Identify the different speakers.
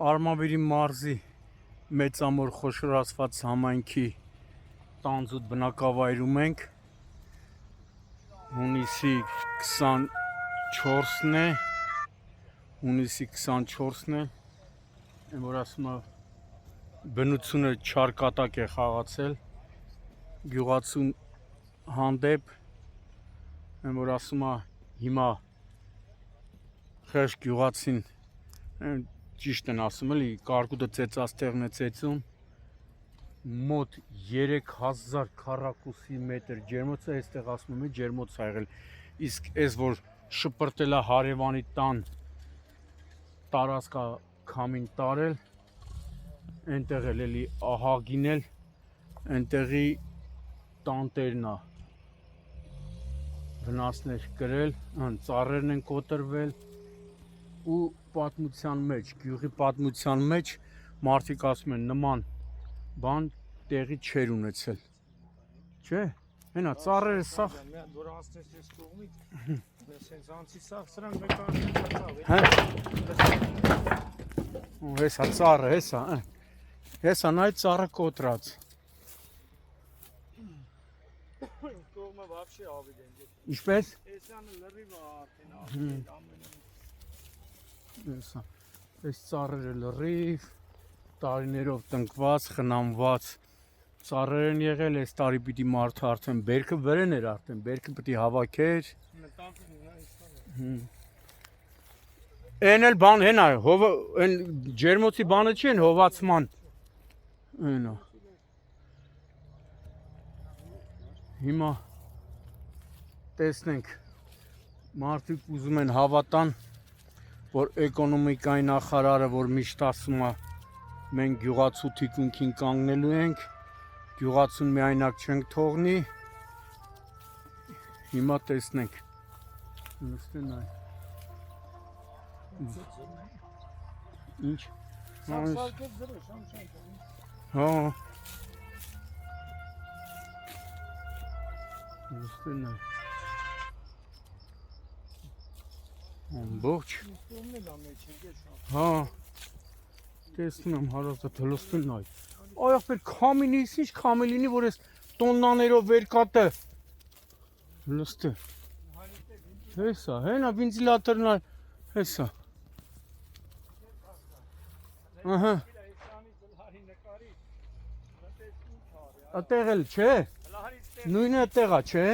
Speaker 1: Արմավիրի մարզի մեծամոր խոշորացված համայնքի տանձուտ բնակավայրում ենք, հունիսի 24-ն է, այն որ ասում է բնությունը չարկատակ է խաղացել, գյուղացուն հանդեպ, այն որ ասում է հիմա խեղճ գյուղացին, ճիշտ են ասում էլի, կարկուտը ծեծած տեղն է ծեծում, մոտ 3000 քառակուսի մետր ջերմոց է, այստեղ ասում եմ ջերմոց ա եղել, իսկ այս որ շպրտել է հարևանի տան տարածքա քամին տարել, այնտեղ էլ էլի ահագին էլ, այնտեղի տանտերն է վնասներ կրել, ծառերն են կոտրվել ու պատմության մեջ, գյուղի պատմության մեջ մարդիկ ասում են նման բան տեղի չեր ունեցել, չէ, հենա ծառերը սաղ
Speaker 2: որ անցնես ես կողմից, սենց անցի սաղ սրանք մեկ անցնի
Speaker 1: հեսա ծառը, հեսա նայ ծառը կոտրած
Speaker 2: կողմը վաբշե ավիդ են
Speaker 1: Ինչպես?
Speaker 2: Էսանը լրիվ արդեն
Speaker 1: Այս ծառերը լրիվ, տարիներով տնկված, խնամված ծառեր են եղել, այս տարի պիտի մարդը արդեն բերքը վրեն էր արդեն, բերքը պիտի հավաքեր Են էլ բան հենա, ջերմոցի բանը չի են հովացման Հիմա տեսնենք մարդիկ ուզում են հավատան, որ էկոնոմիկայի նախարարը, որ միշտ ասում է մենք գյուղացու թիկունքին կանգնելու ենք, գյուղացուն միայնակ չենք թողնի, հիմա տեսնենք Ինչ? Ամբողջ տեսնում եմ հարազատ հլստին նայ Այախպեր կամինից ինչ կամիլինի որ ես տոննաներով վեր կատը հլստի Հեսա, հենա վինցիլատորն այ հեսա Ատեղ էլ չէ, նույնը տեղա չէ